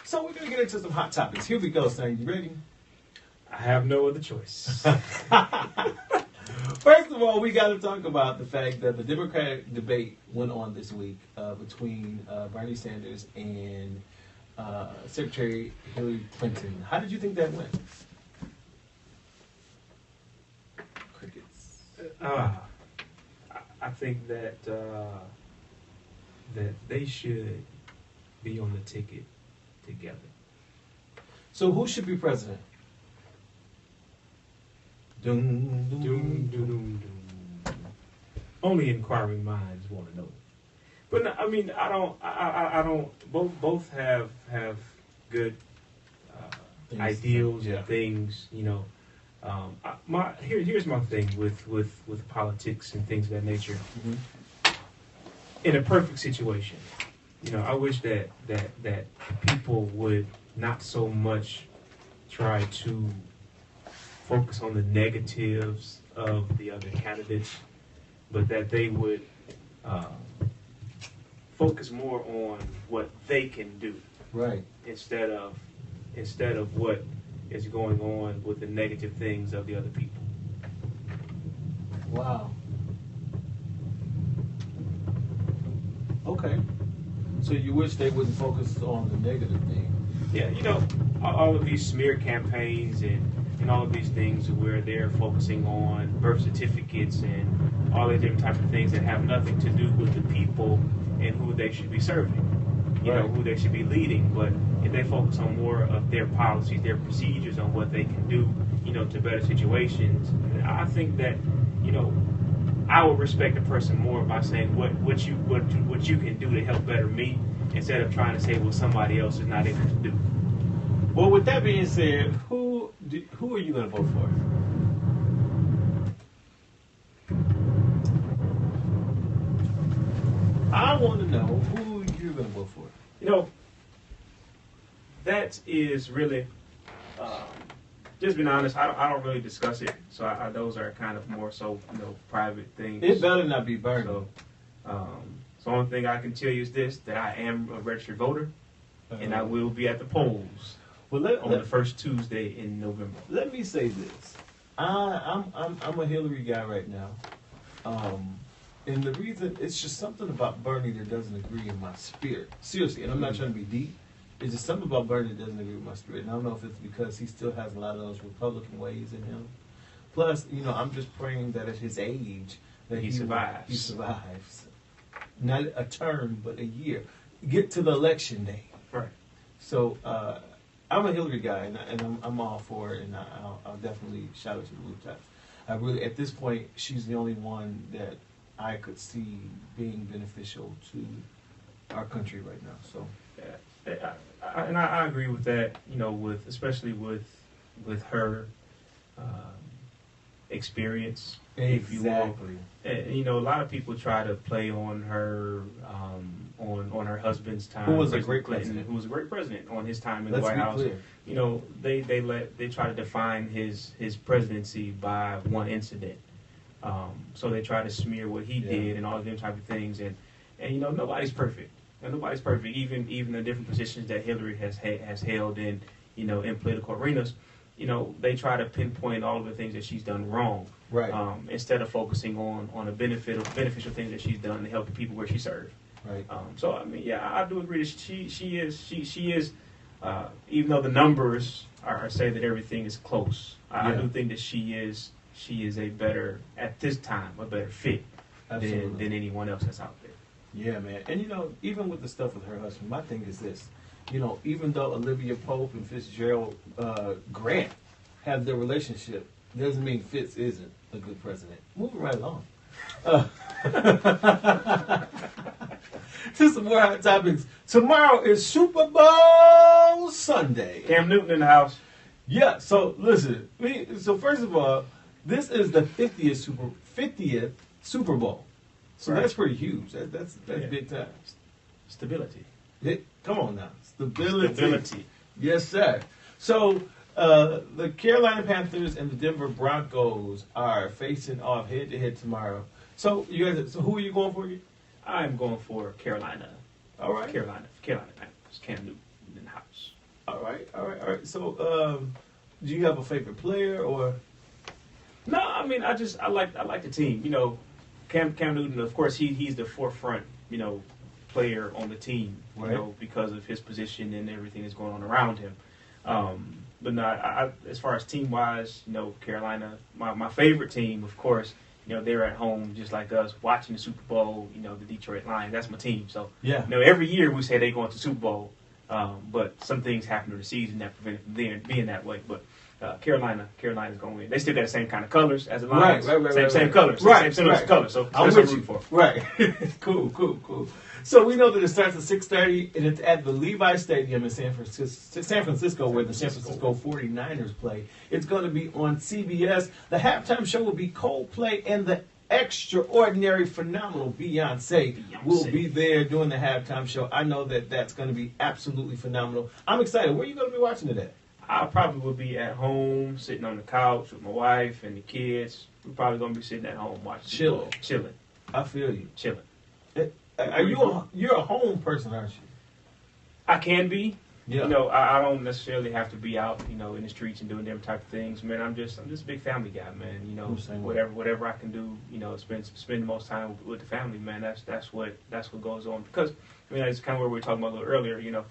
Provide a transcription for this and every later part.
So we're going to get into some hot topics. Here we go, son. You ready? I have no other choice. First of all, we got to talk about the fact that the Democratic debate went on this week between Bernie Sanders and Secretary Hillary Clinton. How did you think that went? Crickets. I think that that they should be on the ticket together. So who should be president? Doom, doom, Doom, doom, doom, doom. Only inquiring minds want to know. But no, I mean, I don't. Both have good ideals and things. You know, here's my thing with politics and things of that nature. Mm-hmm. In a perfect situation, you know, I wish that people would not so much try to focus on the negatives of the other candidates, but that they would focus more on what they can do, right? Instead of what is going on with the negative things of the other people. Wow. Okay. So you wish they wouldn't focus on the negative thing? Yeah, you know, all of these smear campaigns and all of these things where they're focusing on birth certificates and all the different types of things that have nothing to do with the people and who they should be serving, you know, who they should be leading. But if they focus on more of their policies, their procedures, on what they can do, you know, to better situations, I think that, you know, I would respect a person more by saying what you can do to help better me, instead of trying to say what somebody else is not able to do. Well, with that being said, who are you going to vote for? I want to know who you're going to vote for. You know, that is really, just being honest, I don't really discuss it. So those are kind of more so, you know, private things. It better not be Bernie. So the only thing I can tell you is this, that I am a registered voter, and I will be at the polls on the first Tuesday in November. Let me say this. I'm a Hillary guy right now. And the reason, it's just something about Bernie that doesn't agree in my spirit. Seriously, and I'm not trying to be deep. It's just something about Bernie that doesn't agree with my spirit. And I don't know if it's because he still has a lot of those Republican ways in him. Plus, you know, I'm just praying that at his age, that he survives. He survives. Not a term, but a year. Get to the election day. Right. So, I'm a Hillary guy, and I'm all for it, and I'll definitely shout it to the rooftops. I really, at this point, she's the only one that I could see being beneficial to our country right now. So, yeah, I agree with that. You know, especially with her experience, if you will. And, you know, a lot of people try to play on her on her husband's time, who was a great president, on his time in the White House. Clear. You know, they try to define his presidency by one incident. So they try to smear what he did and all of them type of things, and you know, nobody's perfect. And nobody's perfect. Even the different positions that Hillary has held in, you know, in political arenas, you know, they try to pinpoint all of the things that she's done wrong, right? Instead of focusing on the beneficial things that she's done to help the people where she served. Right. So I mean, yeah, I do agree that she is. Even though the numbers are say that everything is close, I do think that she is a better, at this time, a better fit than anyone else that's out there. Yeah, man. And you know, even with the stuff with her husband, my thing is this. You know, even though Olivia Pope and Fitzgerald Grant have their relationship, doesn't mean Fitz isn't a good president. Moving right along. To some more hot topics. Tomorrow is Super Bowl Sunday. Cam Newton in the house. Yeah, so listen. So first of all, this is the 50th Super Bowl. So that's pretty huge. That's big time. Stability. Come on now. Stability. Yes, sir. So the Carolina Panthers and the Denver Broncos are facing off head to head tomorrow. So you guys, who are you going for? I'm going for Carolina. All right. Carolina Panthers. Cam Newton in the house. All right. So, do you have a favorite player or? No, I mean, I like the team. You know, Cam Newton, of course, he's the forefront, you know, player on the team, you Right. know, because of his position and everything that's going on around him. But no, I, as far as team wise, you know, Carolina, my favorite team, of course, you know, they're at home just like us, watching the Super Bowl. You know, the Detroit Lions. That's my team. So, Yeah. you know, every year we say they going to the Super Bowl, but some things happen during the season that prevent them being that way. But Carolina's going to win. They still got the same kind of colors as the Lions. Right. Same colors. Right. Same colors. So I'm that's with what I'm you. rooting for. Right. Cool. So we know that it starts at 6:30 and it's at the Levi Stadium in San Francisco, where the San Francisco 49ers play. It's going to be on CBS. The halftime show will be Coldplay and the extraordinary, phenomenal Beyonce will be there doing the halftime show. I know that that's going to be absolutely phenomenal. I'm excited. Where are you going to be watching it at? I probably will be at home, sitting on the couch with my wife and the kids. We're probably going to be sitting at home watching chilling. I feel you. Chilling. You're a home person, aren't you? I can be. Yeah. You know, I don't necessarily have to be out, you know, in the streets and doing them type of things. Man, I'm just a big family guy, man. You know, whatever I can do, you know, spend the most time with the family, man. That's what goes on. Because I mean, that's kind of what we were talking about a little earlier. You know,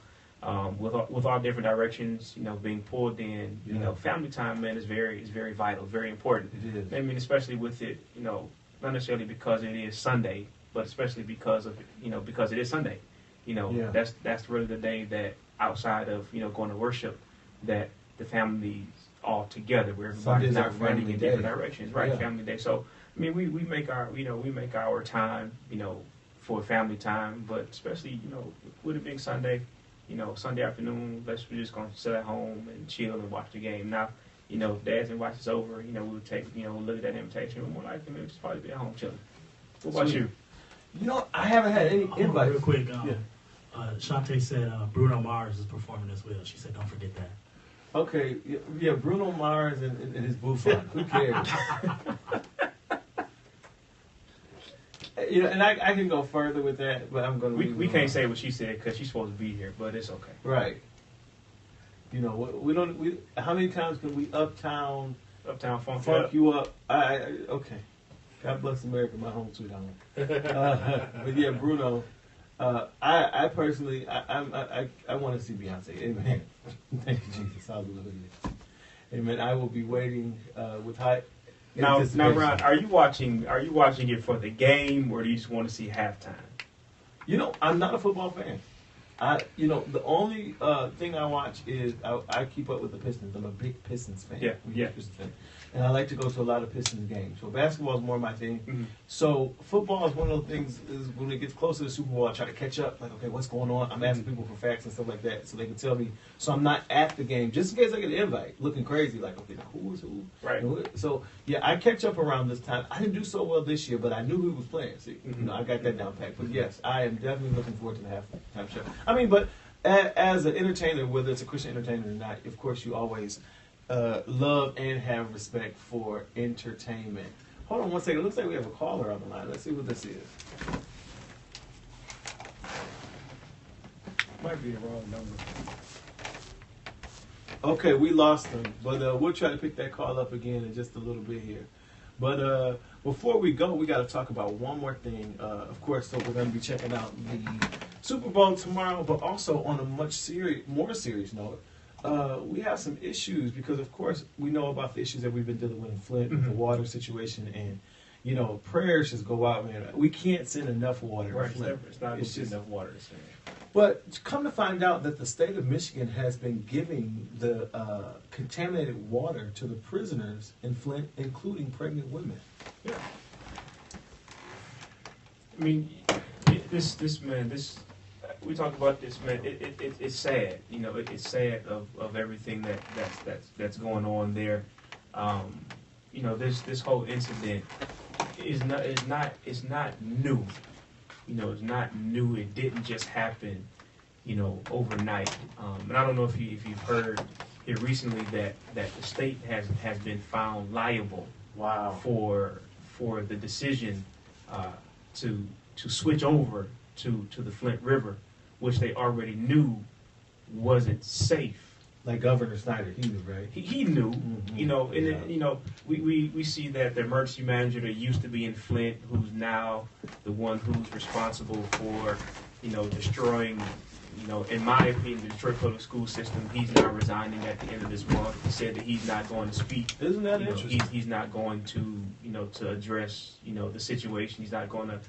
with all different directions, you know, being pulled in, you know, family time, man, is very vital, very important. It is. I mean, especially with it, you know, not necessarily because it is Sunday, but especially because it is Sunday. You know, that's really the day that, outside of, you know, going to worship, that the family's all together, where everybody's not running in different directions, right? Yeah. Family day. So I mean, we make our time, you know, for family time, but especially, you know, with it being Sunday, you know, Sunday afternoon, we're just gonna sit at home and chill and watch the game. Now, you know, if Dad's and watch is over, you know, we would take, you know, look at that invitation, but more likely we'll just probably be at home chilling. What about you? You know, I haven't had any invite. Real quick, Chonte said Bruno Mars is performing as well. She said, don't forget that. Okay, yeah, Bruno Mars and his bouffant. Who cares? You know, and I can go further with that, but I'm going to. We can't say what she said because she's supposed to be here, but it's okay. Right. You know, we don't. How many times can we uptown funk you up? Okay. God bless America, my home sweet home. But yeah, Bruno. I personally, I want to see Beyonce. Amen. Thank you, Jesus. Hallelujah. Amen. I will be waiting with high. Now, Ron, are you watching it for the game, or do you just want to see halftime? You know, I'm not a football fan. The only thing I watch is I keep up with the Pistons. I'm a big Pistons fan. Yeah. Pistons fan. And I like to go to a lot of Pistons games. So basketball is more my thing. Mm-hmm. So football is one of those things. Is when it gets closer to the Super Bowl, I try to catch up. Like, okay, what's going on? I'm asking people for facts and stuff like that, so they can tell me. So I'm not at the game just in case I get an invite, looking crazy. Like, okay, now who is who? Right. So yeah, I catch up around this time. I didn't do so well this year, but I knew who was playing. See, mm-hmm. You know, I got that down packed. But yes, I am definitely looking forward to the halftime show. I mean, but as an entertainer, whether it's a Christian entertainer or not, of course, you always love and have respect for entertainment. Hold on one second. It looks like we have a caller on the line. Let's see what this is. Might be the wrong number. Okay, we lost them, but we'll try to pick that call up again in just a little bit here. But before we go, we got to talk about one more thing. Of course, so we're going to be checking out the Super Bowl tomorrow, but also on a much more serious note, we have some issues because, of course, we know about the issues that we've been dealing with in Flint, with the water situation, and you know, prayers just go out, man. We can't send enough water to Flint. It's not just enough water to send. But come to find out that the state of Michigan has been giving the contaminated water to the prisoners in Flint, including pregnant women. Yeah. I mean, this man, we talk about this, man. It's sad. You know, it's sad of everything that's going on there. You know, this whole incident is not new. You know, it's not new. It didn't just happen, you know, overnight. And I don't know if you've heard here recently that the state has been found liable. Wow. For the decision to switch over to the Flint River, which they already knew wasn't safe. Like Governor Snyder, he knew, right? He knew, Mm-hmm. you know, and then, you know, we see that the emergency manager that used to be in Flint, who's now the one who's responsible for, you know, destroying, you know, in my opinion, the Detroit public school system. He's now resigning at the end of this month. He said that he's not going to speak. Isn't that You know, interesting? he's not going to, you know, to address, you know, the situation. He's not going to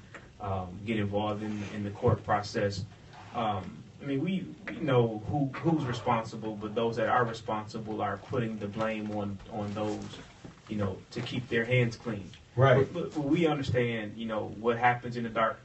get involved in the court process. I mean, we know who's responsible, but those that are responsible are putting the blame on those, you know, to keep their hands clean. Right. But we understand, you know, what happens in the dark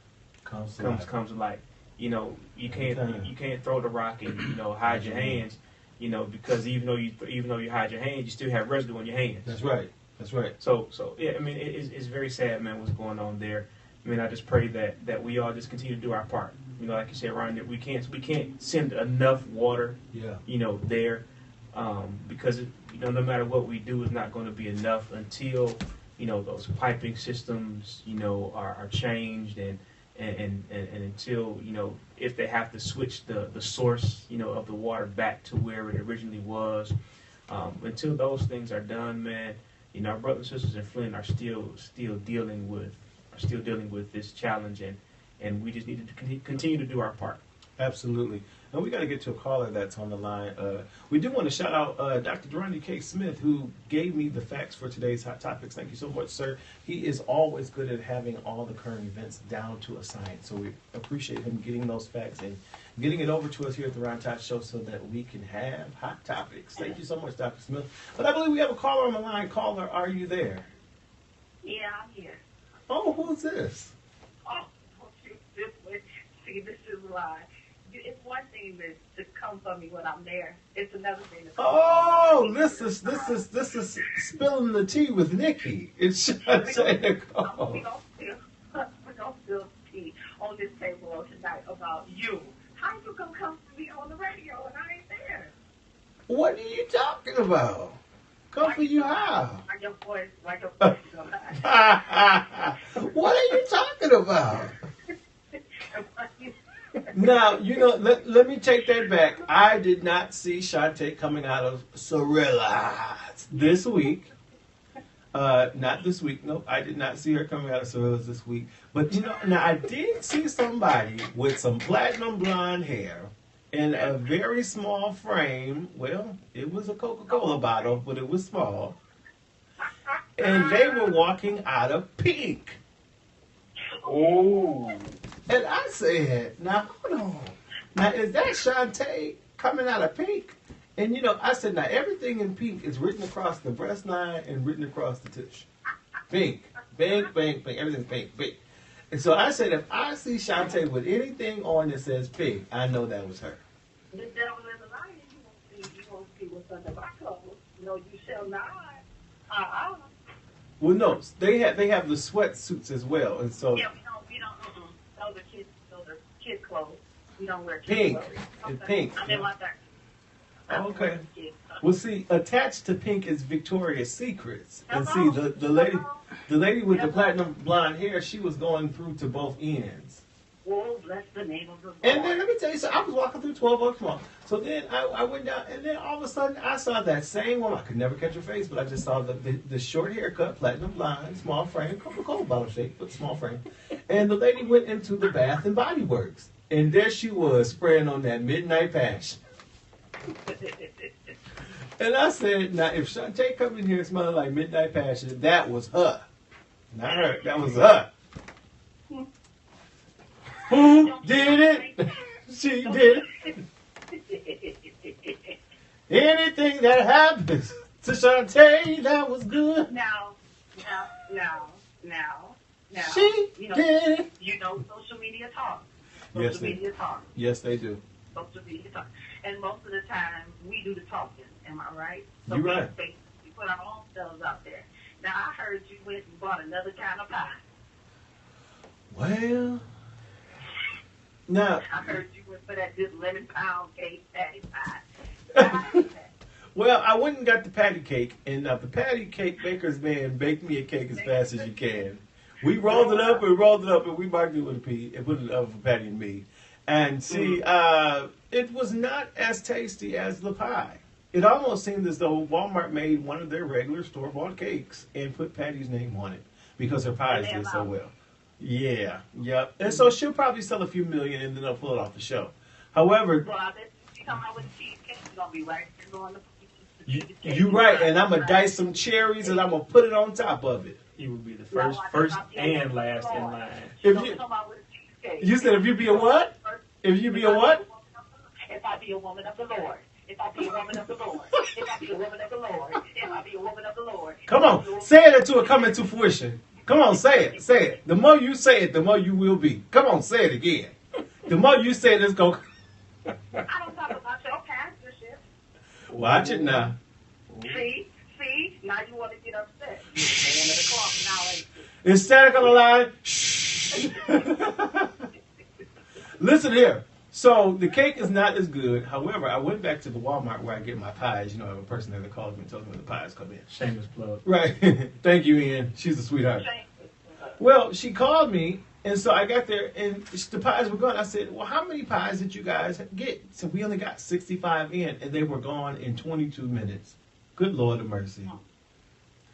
Comes to light. You know, you can't throw the rock and, you know, hide your hands, you know, because even though you hide your hands, you still have residue on your hands. That's right. That's right. So yeah, I mean, it's very sad, man, what's going on there. I mean, I just pray that we all just continue to do our part. You know, like you said, Ryan, that we can't send enough water, Yeah. you know, there, because you know, no matter what we do, it's not going to be enough until, you know, those piping systems, you know, are changed and until, you know, if they have to switch the source, you know, of the water back to where it originally was, until those things are done, man, you know, our brothers and sisters in Flint are still dealing with this challenge, and we just need to continue to do our part. Absolutely. And we got to get to a caller that's on the line. We do want to shout out Dr. Durrani K. Smith, who gave me the facts for today's Hot Topics. Thank you so much, sir. He is always good at having all the current events down to a science. So we appreciate him getting those facts and getting it over to us here at the Ron Todd Show so that we can have Hot Topics. Thank you so much, Dr. Smith. But I believe we have a caller on the line. Caller, are you there? Yeah, I'm here. Oh, who's this? Oh, see, this is why. It's one thing to come for me when I'm there. It's another thing to come Oh, this is spilling the tea with Nikki. It's Chonte Nichol. We don't spill tea on this table tonight about you. How you gonna come to me on the radio and I ain't there? What are you talking about? Come for you how? Like your voice is on that. What are you talking about? Now, you know, let me take that back. I did not see Chonte coming out of Cirillas this week. Not this week. No, I did not see her coming out of Cirillas this week. But, you know, now I did see somebody with some platinum blonde hair in a very small frame. Well, it was a Coca-Cola bottle, but it was small. And they were walking out of Pink. Oh. And I said, now, hold on. Now, is that Chonte coming out of Pink? And, you know, I said, now, everything in Pink is written across the breast line and written across the tush. Pink. Pink, pink, pink. Everything's pink, pink. And so I said, if I see Chonte with anything on that says Pink, I know that was her. The devil is a liar. You won't see what's under my clothes. No, you shall not. Well, no, they have the sweatsuits as well. And so Yeah, we don't. Those are kid clothes. We don't wear kid Pink. clothes. It's pink. I'm in my 30s. Okay. Well, see, attached to Pink is Victoria's Secrets. And see, the lady with the platinum blonde hair, she was going through to both ends. Oh, bless the name of the Lord. And then let me tell you something. I was walking through 12 Oaks Mall. So then I went down, and then all of a sudden I saw that same woman. I could never catch her face, but I just saw the short haircut, platinum blonde, small frame, Coca-Cola bottle shape, but small frame. And the lady went into the Bath and Body Works. And there she was spraying on that Midnight Passion. And I said, now, if Chonte come in here smelling like Midnight Passion, that was her. Not her. That was her. Who did it? She did it. Anything that happens to Chonte, that was good. Now. She did it. You know social media talk. Yes, Social media talk. Yes, they do. Social media talk. And most of the time, we do the talking. Am I right? So You're right. We put our own selves out there. Now, I heard you went and bought another kind of pie. Well, now. I heard you went for that good lemon pound cake patty pie. Well, I went and got the patty cake, and the patty cake baker's man baked me a cake as fast as you can. We rolled it up, and we marked it with a P, and put it up for Patty and me. And see, it was not as tasty as the pie. It almost seemed as though Walmart made one of their regular store-bought cakes and put Patty's name on it because her pies did so well. Yeah, yep. And so she'll probably sell a few million and then they'll pull it off the shelf. However, Well, I bet you come out with a cheesecake, you're going to be right. you're right, and I'm going to dice some cherries and I'm going to put it on top of it. You will be the first and last in line. If you said if you be a what? If you be a what? If I be a woman of the Lord. If I be a woman of the Lord. If I be a woman of the Lord. If I be a woman of the Lord. Come on, say it until it comes into fruition. Come on, say it, say it. The more you say it, the more you will be. Come on, say it again. The more you say it, it's going. I don't talk about your pastorship. Watch it now. See, now you want to get upset. You're the man of the clock now, ain't you? Is static on the line? Shh. Listen here. So the cake is not as good. However, I went back to the Walmart where I get my pies. You know, I have a person there that calls me and tells me when the pies come in. Shameless plug. Right. Thank you, Ian. She's a sweetheart. Well, she called me, and so I got there, and the pies were gone. I said, well, how many pies did you guys get? So we only got 65 in, and they were gone in 22 minutes. Good Lord of mercy.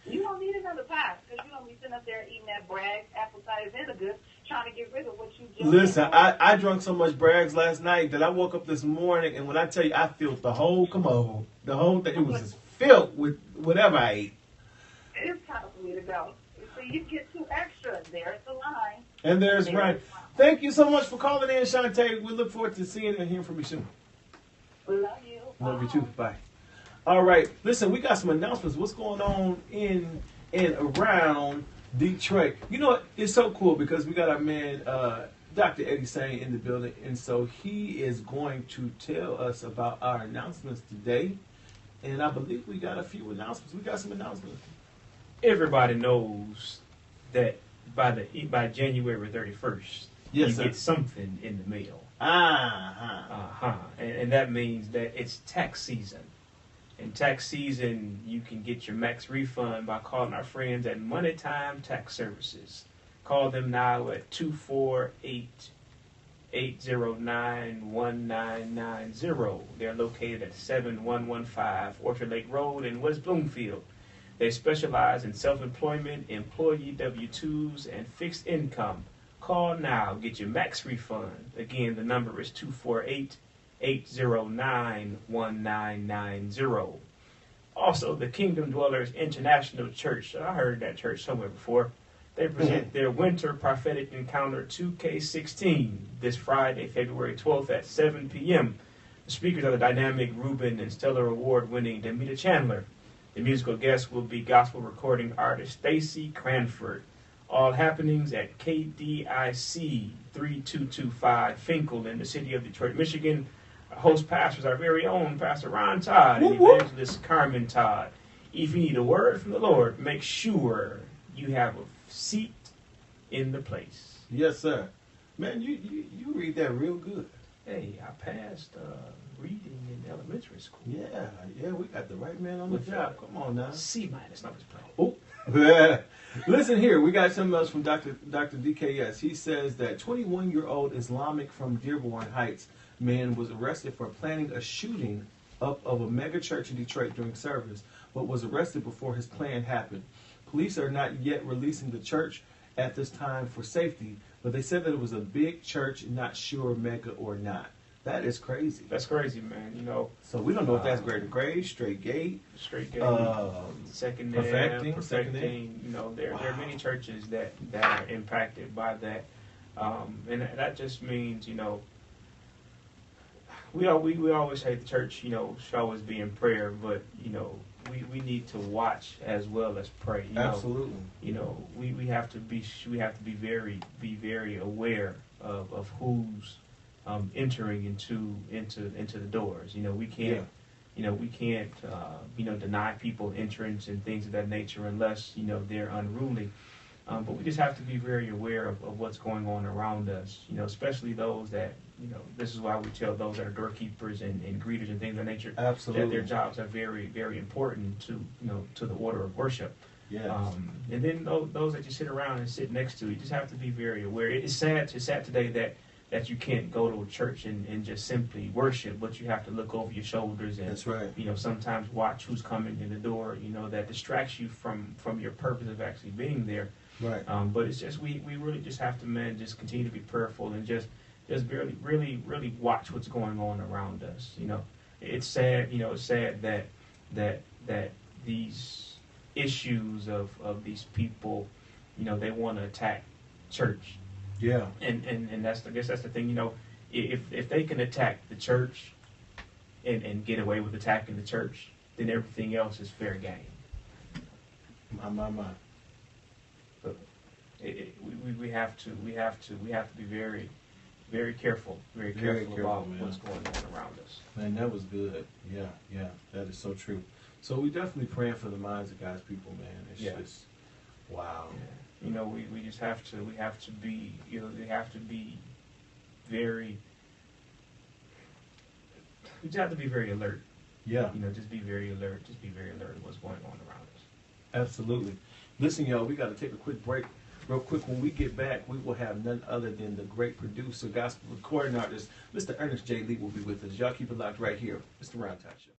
You don't need another pie, because you don't be sitting up there eating that Bragg apple cider vinegar, trying to get rid of what you just Listen, I drank so much Bragg's last night that I woke up this morning, and when I tell you I filled the whole commode, the whole thing, it was just filled with whatever I ate. It's time for me to go. So you get 2 extra. There's the line. And there's Ryan. Thank you so much for calling in, Chonte. We look forward to seeing and hearing from you soon. Love you. Love you too. Bye. All right. Listen, we got some announcements. What's going on in and around Detroit? You know what? It's so cool because we got our man, Dr. Eddie Sain, in the building. And so he is going to tell us about our announcements today. And I believe we got a few announcements. We got some announcements. Everybody knows that by January 31st, you get something in the mail. And that means that it's tax season. In tax season, you can get your max refund by calling our friends at Money Time Tax Services. Call them now at 248-809-1990. They're located at 7115 Orchard Lake Road in West Bloomfield. They specialize in self-employment, employee W-2s, and fixed income. Call now. Get your max refund. Again, the number is 248-809-1990. Also, the Kingdom Dwellers International Church. I heard that church somewhere before. They present their Winter Prophetic Encounter 2K16 this Friday, February 12th at 7 p.m. The speakers are the dynamic Reuben and Stellar Award-winning Demita Chandler. The musical guest will be gospel recording artist Stacy Cranford. All happenings at KDIC 3225 Finkel in the city of Detroit, Michigan. Our host pastors, our very own Pastor Ron Todd and Evangelist Carmen Todd. If you need a word from the Lord, make sure you have a seat in the place. Yes, sir. Man, you read that real good. Hey, I passed reading in elementary school. Yeah, we got the right man on the job. Come on now. C-, not his plane. Oh. Listen here, we got something else from Dr. DKS. He says that 21-year-old Islamic from Dearborn Heights man was arrested for planning a shooting up of a megachurch in Detroit during service, but was arrested before his plan happened. Police are not yet releasing the church at this time for safety, but they said that it was a big church, not sure mega or not. That is crazy. That's crazy, man. You know. So we don't know if that's grade to grade, straight gate, secondary, perfecting. You know, there are many churches that are impacted by that, and that just means, you know, we always say the church, you know, should always be in prayer, but you know, we need to watch as well as pray. You Absolutely. Know, you know, we have to be very aware of who's entering into the doors. You know, we can't deny people entrance and things of that nature unless, you know, they're unruly. But we just have to be very aware of what's going on around us. You know, especially those that, you know, this is why we tell those that are doorkeepers and greeters and things of that nature. Absolutely. That their jobs are very, very important to, you know, to the order of worship. Yes. And then those that you sit around and sit next to, you just have to be very aware. It's sad today that that you can't go to a church and just simply worship, but you have to look over your shoulders and, That's right. Sometimes watch who's coming in the door, that distracts you from your purpose of actually being there. Right. But it's just, we really just have to, man, just continue to be prayerful and just really watch what's going on around us. It's sad, it's sad that these issues of these people, they want to attack church. Yeah. And I guess that's the thing, if they can attack the church and get away with attacking the church, then everything else is fair game. My. But we have to be very, very careful, about man. what's going on around us. Man, that was good. Yeah, that is so true. So we definitely praying for the minds of God's people, man. It's just, wow. Yeah. We just have to be, they have to be very, we just have to be very alert. Yeah. Just be very alert. Just be very alert of what's going on around us. Absolutely. Listen, y'all, we got to take a quick break. Real quick, when we get back, we will have none other than the great producer, gospel recording artist, Mr. Ernest J. Lee will be with us. Y'all keep it locked right here. Mr. Round Top Show.